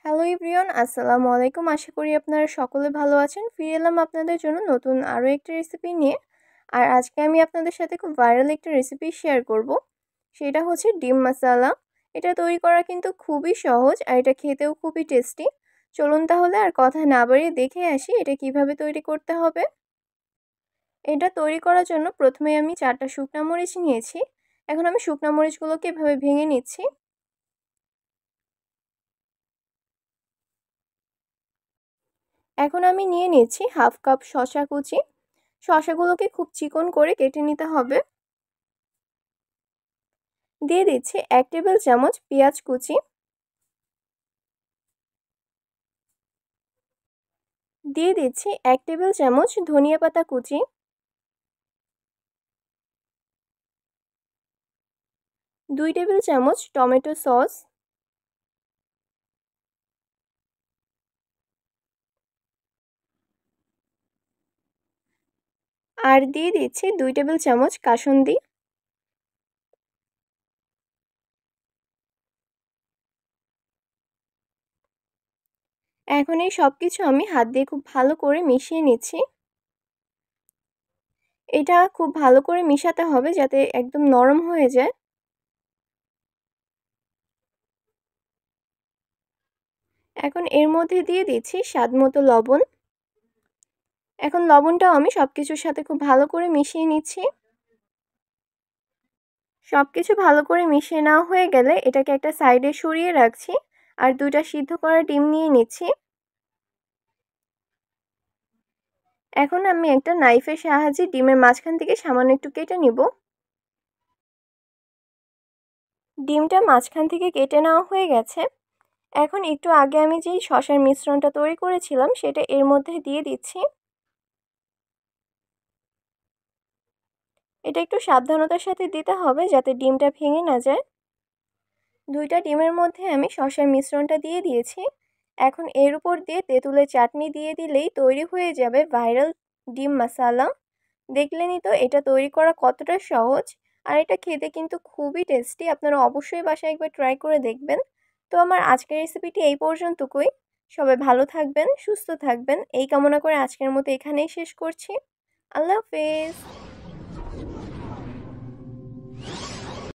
Hello everyone, আসসালামু আলাইকুম। আশা করি আপনারা সকলে ভালো আছেন। ফিরে এলাম আপনাদের জন্য নতুন আরও একটি রেসিপি নিয়ে। আর আজকে আমি আপনাদের সাথে খুব ভাইরাল একটা রেসিপি শেয়ার করব। সেটা হচ্ছে ডিম মশালা। এটা তৈরি করা কিন্তু খুবই সহজ আর এটা খেতেও খুবই টেস্টি। চলুন তাহলে আর কথা না বাড়িয়ে দেখে আসি এটা কিভাবে তৈরি করতে হবে। এটা তৈরি করার জন্য প্রথমে আমি 4টা শুকনা মরিচ নিয়েছি। এখন আমি শুকনা মরিচগুলোকে এভাবে ভেঙে নিচ্ছি। এখন আমি নিয়ে নিচ্ছি হাফ কাপ শসা কুচি। শসাগুলোকে খুব চিকন করে কেটে নিতে হবে। দিয়ে দিচ্ছি 1 টেবিল চামচ পেঁয়াজ কুচি। দিয়ে দিচ্ছি 1 টেবিল চামচ ধনিয়া পাতা কুচি। দুই টেবিল চামচ টমেটো সস। আর দিয়ে দিচ্ছি 2 টেবিল চামচ কাসুন্দি। এখন এই সব কিছু আমি হাত দিয়ে খুব ভালো করে মিশিয়ে নিচ্ছি। এটা খুব ভালো করে মিশাতে হবে যাতে একদম নরম হয়ে যায়। এখন এর মধ্যে দিয়ে দিচ্ছি স্বাদমতো লবণ। এখন লবণটাও আমি সবকিছুর সাথে খুব ভালো করে মিশিয়ে নিচ্ছি। সবকিছু ভালো করে মিশিয়ে নেওয়া হয়ে গেলে এটাকে একটা সাইডে সরিয়ে রাখছি। আর 2টা সিদ্ধ করা ডিম নিয়ে নিচ্ছি। এখন আমি একটা নাইফের সাহায্যে ডিমের মাঝখান থেকে সামান্য একটু কেটে নিব। ডিমটা মাঝখান থেকে কেটে নেওয়া হয়ে গেছে। এখন একটু আগে আমি যেই শসার মিশ্রণটা তৈরি করেছিলাম সেটা এর মধ্যে দিয়ে দিচ্ছি। এটা একটু সাবধানতার সাথে দিতে হবে যাতে ডিমটা ভেঙে না যায়। 2টা ডিমের মধ্যে আমি শসার মিশ্রণটা দিয়ে দিয়েছি। এখন এর উপর দিয়ে তেঁতুলের চাটনি দিয়ে দিলেই তৈরি হয়ে যাবে ভাইরাল ডিম মশালা। দেখলেনই তো এটা তৈরি করা কতটা সহজ। আর এটা খেতে কিন্তু খুবই টেস্টি। আপনারা অবশ্যই বাসায় একবার ট্রাই করে দেখবেন। তো আমার আজকের রেসিপিটি এই পর্যন্তই। সবাই ভালো থাকবেন, সুস্থ থাকবেন এই কামনা করে আজকের মতো এখানেই শেষ করছি। আল্লাহ হাফেজ।